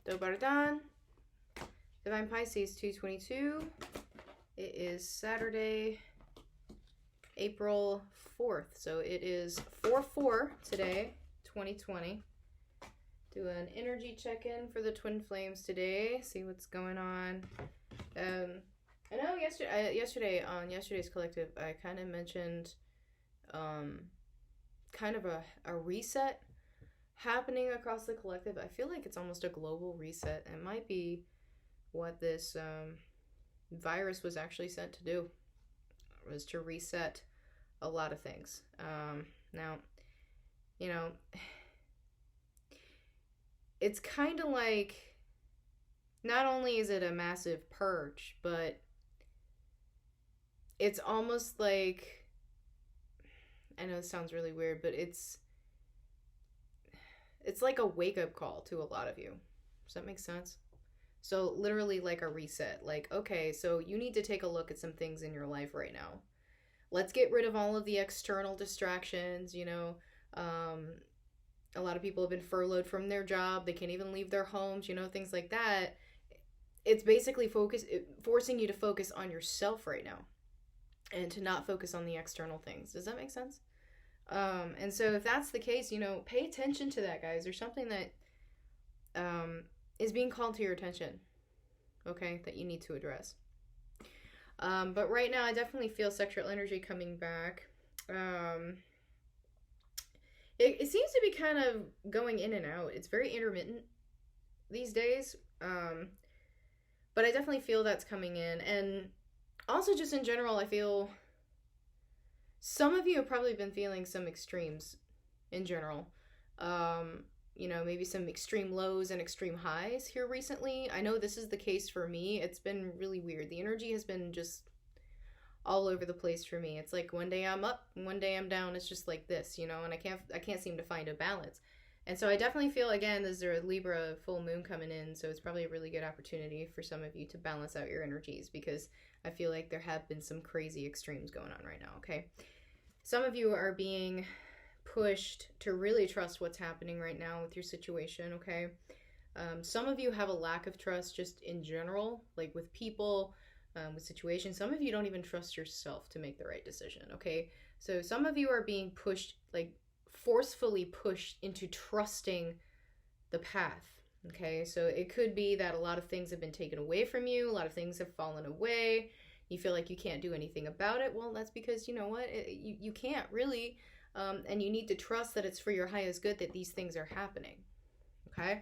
Dobardan. Divine Pisces 222. It is Saturday, April 4th. So it is 4/4 today, 2020. Do an energy check-in for the twin flames today. See what's going on. I know yesterday on yesterday's collective, I kind of mentioned kind of a reset happening across the collective. I feel like it's almost a global reset. It might be what this virus was actually sent to do, was to reset a lot of things. Now, you know, it's kind of like, not only is it a massive purge, but it's almost like, I know this sounds really weird, but it's like a wake-up call to a lot of you. Does that make sense? So literally like a reset. Like, okay, so you need to take a look at some things in your life right now. Let's get rid of all of the external distractions, you know. A lot of people have been furloughed from their job. They can't even leave their homes, you know, things like that. It's basically forcing you to focus on yourself right now and to not focus on the external things. Does that make sense? And so if that's the case, you know, pay attention to that, guys. There's something that is being called to your attention, okay, that you need to address. But right now, I definitely feel sexual energy coming back. It seems to be kind of going in and out. It's very intermittent these days. But I definitely feel that's coming in. And also just in general, I feel some of you have probably been feeling some extremes in general. You know, maybe some extreme lows and extreme highs here recently. I know this is the case for me. It's been really weird. The energy has been just all over the place for me. It's like one day I'm up, one day I'm down. It's just like this, you know, and I can't seem to find a balance. And so I definitely feel, again, there's a Libra full moon coming in, so it's probably a really good opportunity for some of you to balance out your energies, because I feel like there have been some crazy extremes going on right now, okay? Some of you are being pushed to really trust what's happening right now with your situation, okay? Some of you have a lack of trust just in general, like with people, with situations. Some of you don't even trust yourself to make the right decision, okay? So some of you are being pushed, like forcefully pushed into trusting the path, okay? So it could be that a lot of things have been taken away from you, a lot of things have fallen away, you feel like you can't do anything about it. Well, that's because, you know what, you can't really, and you need to trust that it's for your highest good that these things are happening, okay?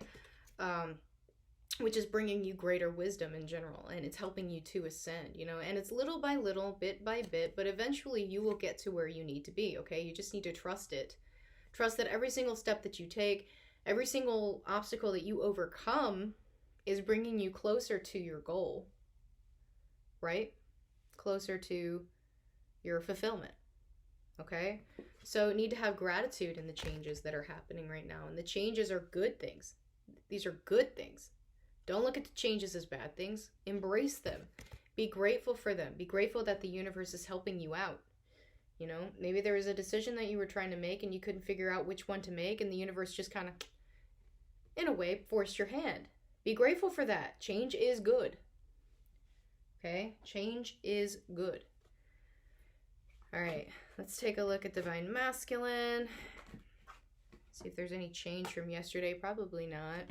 Which is bringing you greater wisdom in general, and it's helping you to ascend, you know, and it's little by little, bit by bit, but eventually you will get to where you need to be, okay? You just need to trust it. Trust that every single step that you take, every single obstacle that you overcome is bringing you closer to your goal, right? Closer to your fulfillment, okay? So need to have gratitude in the changes that are happening right now, and the changes are good things. These are good things. Don't look at the changes as bad things. Embrace them. Be grateful for them. Be grateful that the universe is helping you out. You know, maybe there was a decision that you were trying to make and you couldn't figure out which one to make, and the universe just kind of, in a way, forced your hand. Be grateful for that. Change is good. Okay? Change is good. All right. Let's take a look at Divine Masculine. See if there's any change from yesterday. Probably not.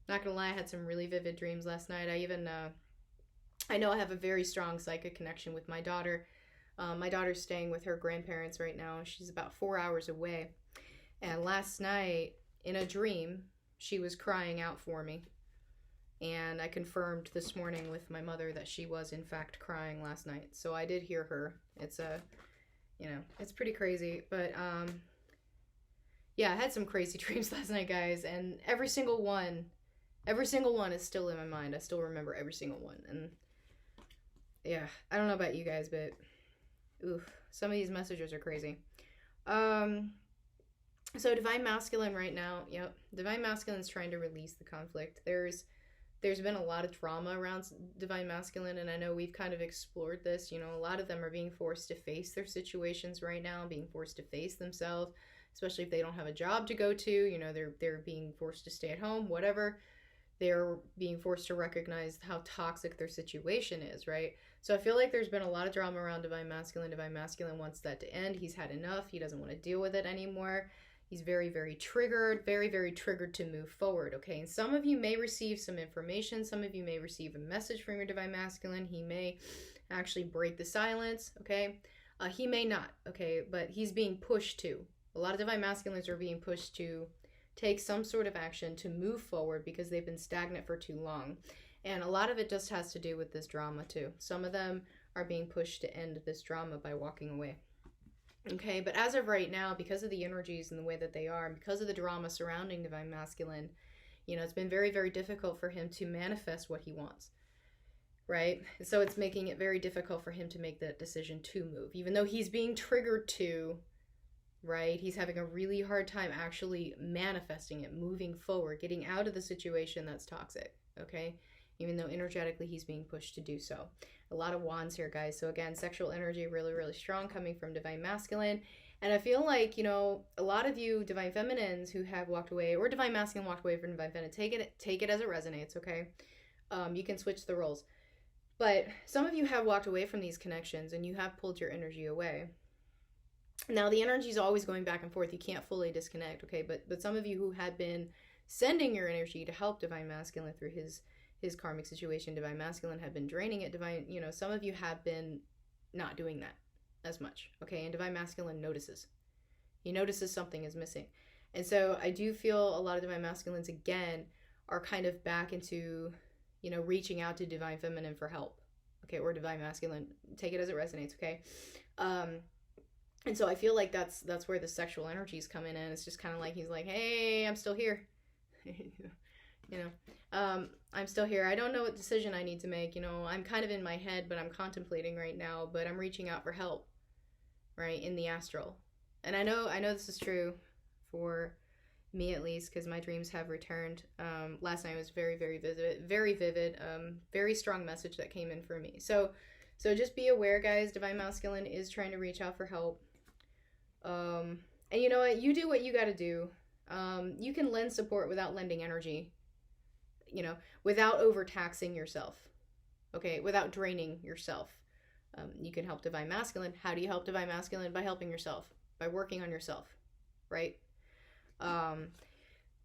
Not gonna lie, I had some really vivid dreams last night. I know I have a very strong psychic connection with my daughter. My daughter's staying with her grandparents right now. She's about 4 hours away. And last night, in a dream, she was crying out for me. And I confirmed this morning with my mother that she was, in fact, crying last night. So I did hear her. It's you know, it's pretty crazy. But, yeah, I had some crazy dreams last night, guys. And every single one is still in my mind. I still remember every single one. And, yeah, I don't know about you guys, but oof, some of these messages are crazy. So Divine Masculine right now, yep, Divine Masculine is trying to release the conflict. There's been a lot of drama around Divine Masculine, and I know we've kind of explored this. You know, a lot of them are being forced to face their situations right now, being forced to face themselves, especially if they don't have a job to go to. You know, they're being forced to stay at home, whatever. they're being forced to recognize how toxic their situation is, right? So I feel like there's been a lot of drama around Divine Masculine. Divine Masculine wants that to end. He's had enough. He doesn't want to deal with it anymore. He's very, very triggered, very, very triggered to move forward, okay? And some of you may receive some information. Some of you may receive a message from your Divine Masculine. He may actually break the silence, okay? He may not, okay? But he's being pushed to. A lot of Divine Masculines are being pushed to take some sort of action to move forward because they've been stagnant for too long. And a lot of it just has to do with this drama too. Some of them are being pushed to end this drama by walking away. Okay, but as of right now, because of the energies and the way that they are, and because of the drama surrounding Divine Masculine, you know, it's been very, very difficult for him to manifest what he wants, right? So it's making it very difficult for him to make that decision to move, even though he's being triggered to, right? He's having a really hard time actually manifesting it, moving forward, getting out of the situation that's toxic, okay? Even though energetically he's being pushed to do so. A lot of wands here, guys. So again, sexual energy really, really strong coming from Divine Masculine. And I feel like, you know, a lot of you Divine Feminines who have walked away, or Divine Masculine walked away from Divine Feminine, take it as it resonates, okay? You can switch the roles. But some of you have walked away from these connections and you have pulled your energy away. Now, the energy is always going back and forth. You can't fully disconnect, okay? But some of you who had been sending your energy to help Divine Masculine through his karmic situation, Divine Masculine had been draining it. You know, some of you have been not doing that as much, okay? And Divine Masculine notices. He notices something is missing. And so I do feel a lot of Divine Masculines, again, are kind of back into, you know, reaching out to Divine Feminine for help, okay? Or Divine Masculine. Take it as it resonates, okay? And so I feel like that's where the sexual energies come in, and it's just kind of like he's like, hey, I'm still here. You know, I'm still here. I don't know what decision I need to make. You know, I'm kind of in my head, but I'm contemplating right now, but I'm reaching out for help, right, in the astral. And I know this is true for me, at least, because my dreams have returned. Last night was very, very vivid, very strong message that came in for me. So just be aware, guys. Divine Masculine is trying to reach out for help. And you know what? You do what you got to do. You can lend support without lending energy. You know, without overtaxing yourself, okay, without draining yourself. You can help Divine Masculine. How do you help Divine Masculine? By helping yourself, by working on yourself, right? But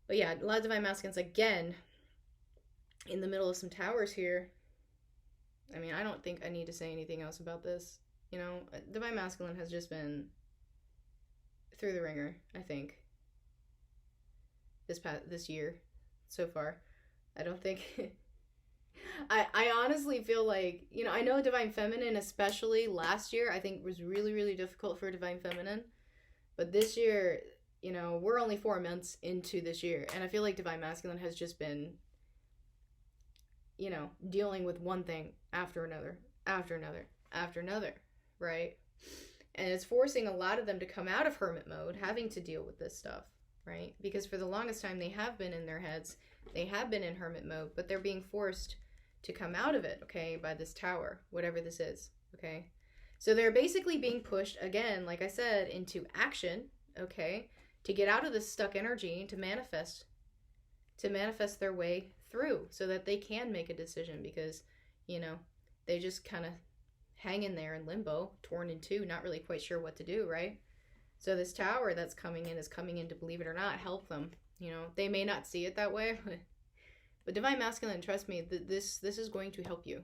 yeah, a lot of Divine Masculines, again, in the middle of some towers here. I mean, I don't think I need to say anything else about this. You know, Divine Masculine has just been through the ringer, I think, this year so far. I don't think I honestly feel like, you know, I know Divine Feminine, especially last year, I think was really, really difficult for Divine Feminine. But this year, you know, we're only 4 months into this year, and I feel like Divine Masculine has just been, you know, dealing with one thing after another, right? And it's forcing a lot of them to come out of hermit mode, having to deal with this stuff, right? Because for the longest time, they have been in their heads. They have been in hermit mode, but they're being forced to come out of it, okay, by this tower, whatever this is, okay? So they're basically being pushed, again, like I said, into action, okay, to get out of this stuck energy and to manifest their way through so that they can make a decision, because, you know, they just kind of hang in there in limbo, torn in two, not really quite sure what to do, right? So this tower that's coming in is coming in to, believe it or not, help them. You know, they may not see it that way, but Divine Masculine, trust me, this is going to help you,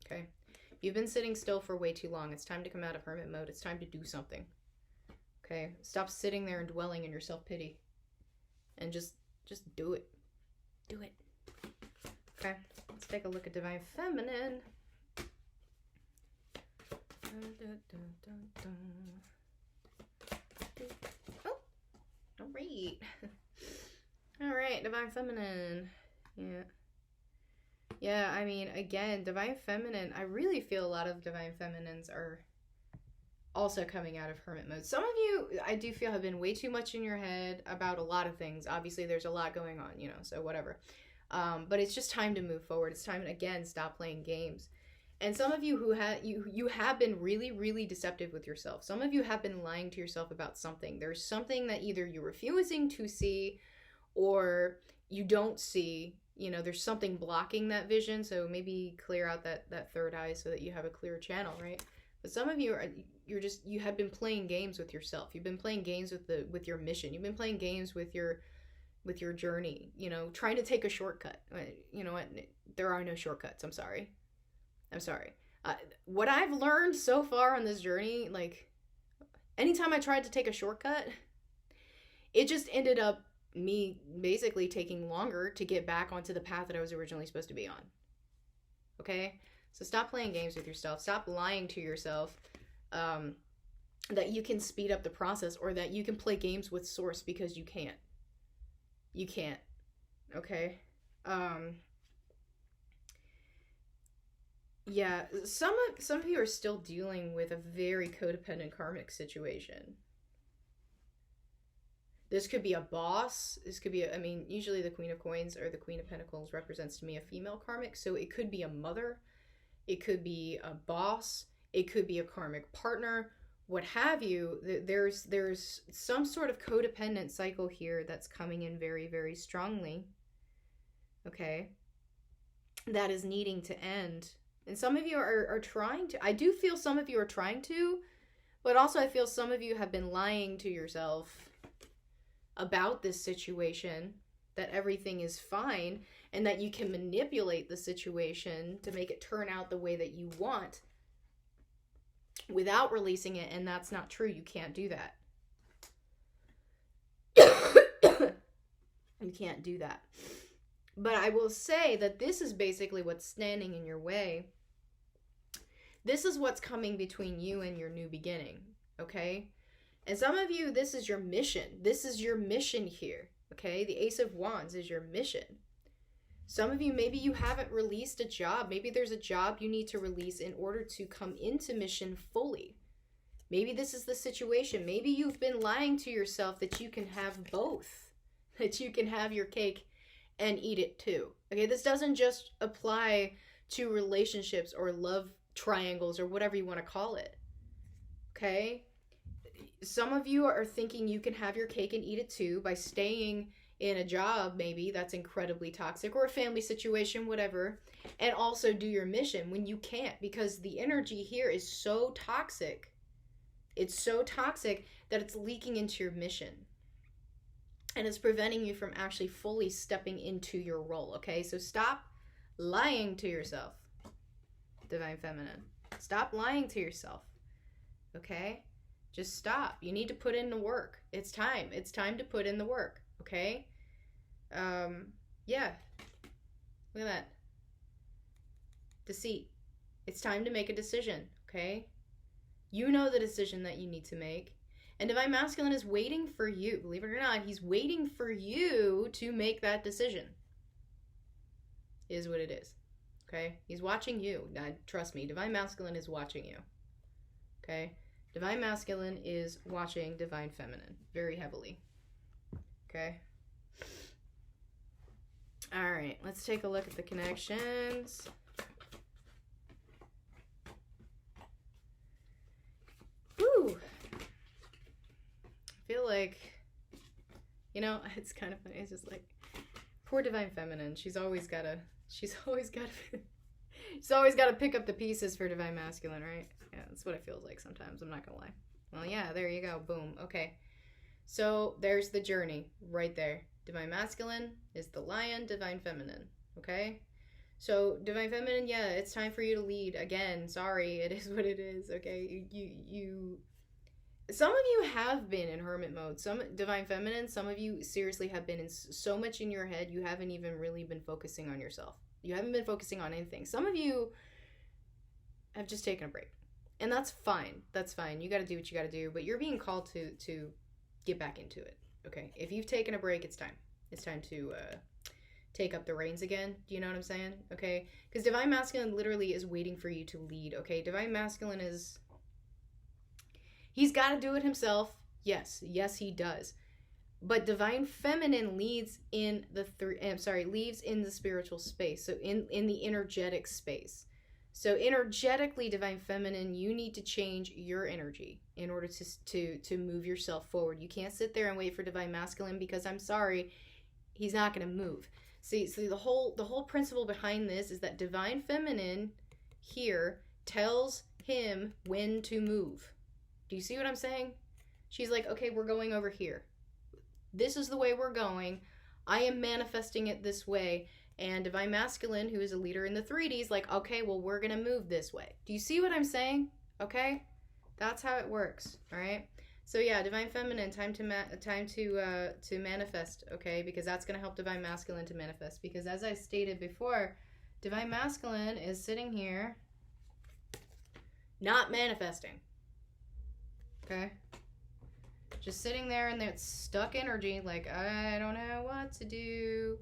okay? If you've been sitting still for way too long, it's time to come out of hermit mode. It's time to do something, okay? Stop sitting there and dwelling in your self-pity, and just do it. Do it. Okay, let's take a look at Divine Feminine. Oh, all right. All right, Divine Feminine. Yeah, I mean, again, Divine Feminine, I really feel a lot of Divine Feminines are also coming out of hermit mode. Some of you, I do feel, have been way too much in your head about a lot of things. Obviously, there's a lot going on, you know, so whatever. But it's just time to move forward. It's time to, again, stop playing games. And some of you who you have been really, really deceptive with yourself. Some of you have been lying to yourself about something. There's something that either you're refusing to see or you don't see, you know, there's something blocking that vision. So maybe clear out that third eye so that you have a clear channel, right? But some of you you have been playing games with yourself. You've been playing games with your mission. You've been playing games with your journey, you know, trying to take a shortcut. You know what? There are no shortcuts. I'm sorry. What I've learned so far on this journey, like, anytime I tried to take a shortcut, it just ended up me basically taking longer to get back onto the path that I was originally supposed to be on. Okay? So stop playing games with yourself. Stop lying to yourself that you can speed up the process or that you can play games with Source, because you can't. You can't. Okay? Yeah, some of you are still dealing with a very codependent karmic situation. This could be a boss. This could be, I mean, usually the Queen of Coins or the Queen of Pentacles represents to me a female karmic. So it could be a mother. It could be a boss. It could be a karmic partner. What have you. There's some sort of codependent cycle here that's coming in very, very strongly. Okay? That is needing to end. And some of you are trying to. I do feel some of you are trying to. But also I feel some of you have been lying to yourself about this situation, that everything is fine, and that you can manipulate the situation to make it turn out the way that you want without releasing it, and that's not true. You can't do that. You can't do that. But I will say that this is basically what's standing in your way. This is what's coming between you and your new beginning, okay? And some of you, this is your mission. This is your mission here, okay? The Ace of Wands is your mission. Some of you, maybe you haven't released a job. Maybe there's a job you need to release in order to come into mission fully. Maybe this is the situation. Maybe you've been lying to yourself that you can have both, that you can have your cake and eat it too. Okay, this doesn't just apply to relationships or love triangles or whatever you want to call it. Okay? Some of you are thinking you can have your cake and eat it too by staying in a job maybe that's incredibly toxic, or a family situation, whatever, and also do your mission when you can't, because the energy here is so toxic. It's so toxic that it's leaking into your mission. And it's preventing you from actually fully stepping into your role, okay? So stop lying to yourself, Divine Feminine. Stop lying to yourself, okay? Just stop. You need to put in the work. It's time. It's time to put in the work, okay? Yeah. Look at that. Deceit. It's time to make a decision, okay? You know the decision that you need to make. And Divine Masculine is waiting for you. Believe it or not, he's waiting for you to make that decision. Is what it is. Okay? He's watching you. Now, trust me, Divine Masculine is watching you. Okay? Divine Masculine is watching Divine Feminine very heavily. Okay? Alright, let's take a look at the connections. Whew. I feel like, you know, it's kind of funny. It's just like, poor Divine Feminine. She's always got to pick up the pieces for Divine Masculine, right? Yeah, that's what it feels like sometimes. I'm not gonna lie. Well, yeah, there you go. Boom. Okay. So there's the journey right there. Divine Masculine is the lion, Divine Feminine. Okay? So Divine Feminine, yeah, it's time for you to lead. Again, sorry, it is what it is. Okay? You some of you have been in hermit mode. Some Divine Feminine, some of you seriously have been in so much in your head, you haven't even really been focusing on yourself. You haven't been focusing on anything. Some of you have just taken a break. And that's fine. That's fine. You got to do what you got to do, but you're being called to get back into it. Okay? If you've taken a break, it's time. It's time to take up the reins again. Do you know what I'm saying? Okay? Because Divine Masculine literally is waiting for you to lead. Okay? Divine Masculine is... He's got to do it himself. Yes. Yes, he does. But Divine Feminine leads in the leaves in the spiritual space. So in the energetic space. So energetically, Divine Feminine, you need to change your energy in order to move yourself forward. You can't sit there and wait for Divine Masculine, because I'm sorry, he's not going to move. See, so the whole principle behind this is that Divine Feminine here tells him when to move. Do you see what I'm saying? She's like, okay, we're going over here. This is the way we're going. I am manifesting it this way. And Divine Masculine, who is a leader in the 3D, is like, okay, well, we're going to move this way. Do you see what I'm saying? Okay? That's how it works, all right? So yeah, Divine Feminine, time to manifest, okay? Because that's going to help Divine Masculine to manifest. Because as I stated before, Divine Masculine is sitting here not manifesting, okay? Just sitting there in that stuck energy, like, I don't know what to do.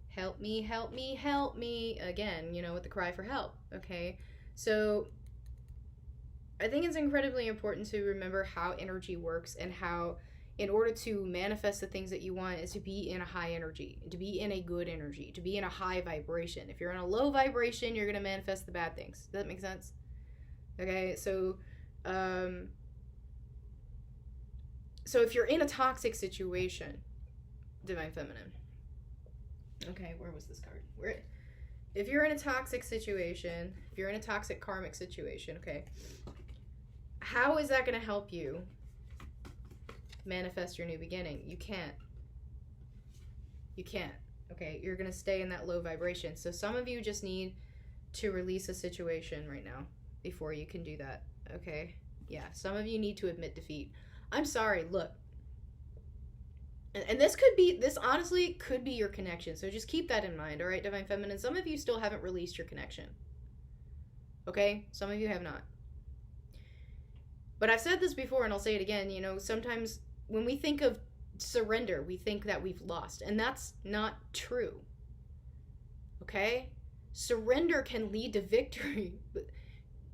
Help me, help me, help me. Again, you know, with the cry for help, okay? So I think it's incredibly important to remember how energy works and how, in order to manifest the things that you want, is to be in a high energy, to be in a good energy, to be in a high vibration. If you're in a low vibration, you're going to manifest the bad things. Does that make sense? Okay, so if you're in a toxic situation, Divine Feminine. Okay, where was this card? If you're in a toxic situation, if you're in a toxic karmic situation, okay, how is that going to help you manifest your new beginning? You can't. You can't. Okay, you're going to stay in that low vibration. So some of you just need to release a situation right now before you can do that. Okay? Yeah, some of you need to admit defeat. I'm sorry, look. And this honestly could be your connection. So just keep that in mind, all right, Divine Feminine? Some of you still haven't released your connection. Okay? Some of you have not. But I've said this before and I'll say it again, you know, sometimes when we think of surrender, we think that we've lost. And that's not true. Okay? Surrender can lead to victory.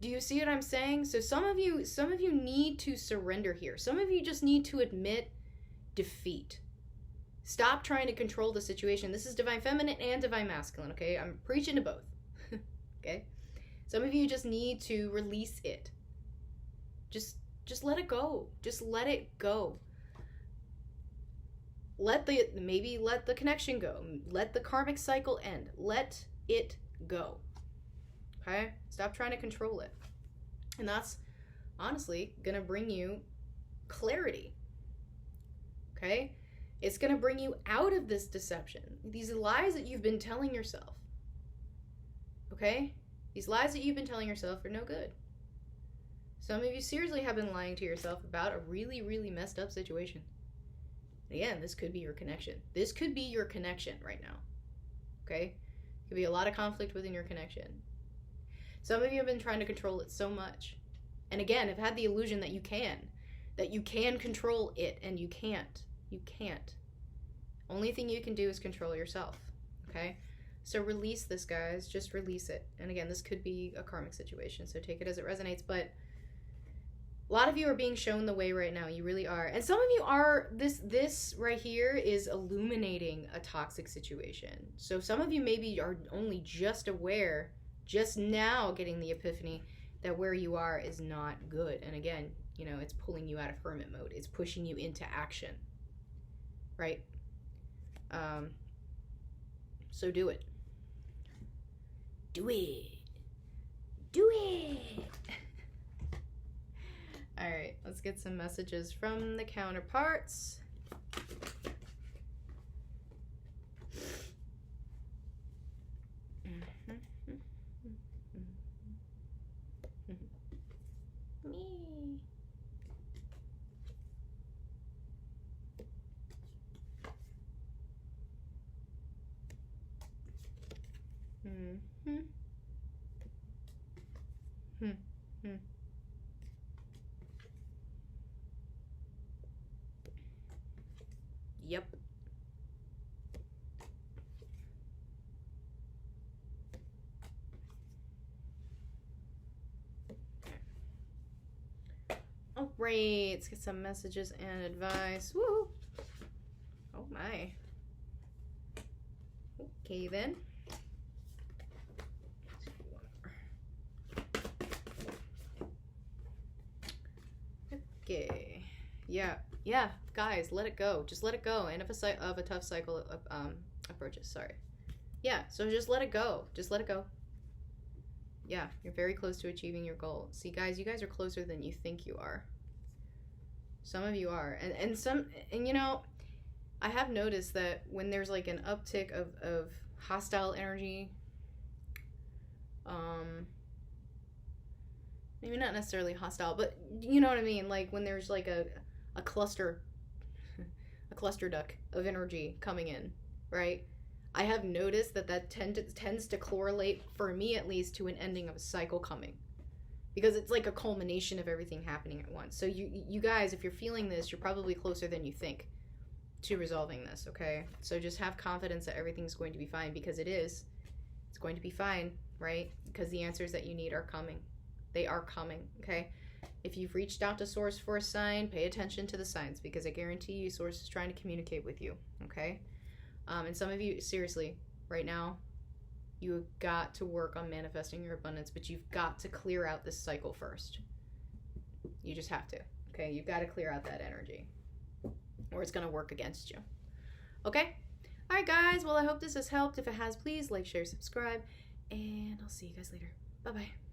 Do you see what I'm saying? So some of you need to surrender here. Some of you just need to admit defeat. Stop trying to control the situation. This is Divine Feminine and Divine Masculine, okay? I'm preaching to both. Okay? Some of you just need to release it. Just let it go. Just let it go. Maybe let the connection go. Let the karmic cycle end. Let it go. Okay? Stop trying to control it. And that's honestly gonna bring you clarity. Okay? It's gonna bring you out of this deception. These lies that you've been telling yourself. Okay? These lies that you've been telling yourself are no good. Some of you seriously have been lying to yourself about a really, really messed up situation. Again, this could be your connection. This could be your connection right now. Okay? Could be a lot of conflict within your connection. Some of you have been trying to control it so much. And again, have had the illusion that you can control it, and you can't. You can't. Only thing you can do is control yourself. Okay? So release this, guys. Just release it. And again, this could be a karmic situation, so take it as it resonates. But a lot of you are being shown the way right now. You really are. And some of you are, this right here is illuminating a toxic situation. So some of you maybe are only just aware, just now getting the epiphany that where you are is not good. And again, you know, it's pulling you out of hermit mode. It's pushing you into action. Right? So do it. Do it. Do it. All right, let's get some messages from the counterparts. Me. Yep. All right, let's get some messages and advice. Woo! Oh my. Okay then. Okay. Yeah, guys, let it go. Just let it go. End of a tough cycle approaches. Sorry. Yeah, so just let it go. Just let it go. Yeah, you're very close to achieving your goal. See, guys, you guys are closer than you think you are. Some of you are. And you know, I have noticed that when there's like an uptick of hostile energy, maybe not necessarily hostile, but you know what I mean, like when there's like a cluster duck of energy coming in, right? I have noticed that tends to correlate, for me at least, to an ending of a cycle coming, because it's like a culmination of everything happening at once. So you guys, if you're feeling this, you're probably closer than you think to resolving this, okay? So just have confidence that everything's going to be fine, because it is. It's going to be fine, right? Because the answers that you need are coming. They are coming, okay? If you've reached out to Source for a sign, pay attention to the signs, because I guarantee you Source is trying to communicate with you, okay? And some of you, seriously, right now, you've got to work on manifesting your abundance, but you've got to clear out this cycle first. You just have to, okay? You've got to clear out that energy, or it's going to work against you, okay? All right, guys. Well, I hope this has helped. If it has, please like, share, subscribe, and I'll see you guys later. Bye-bye.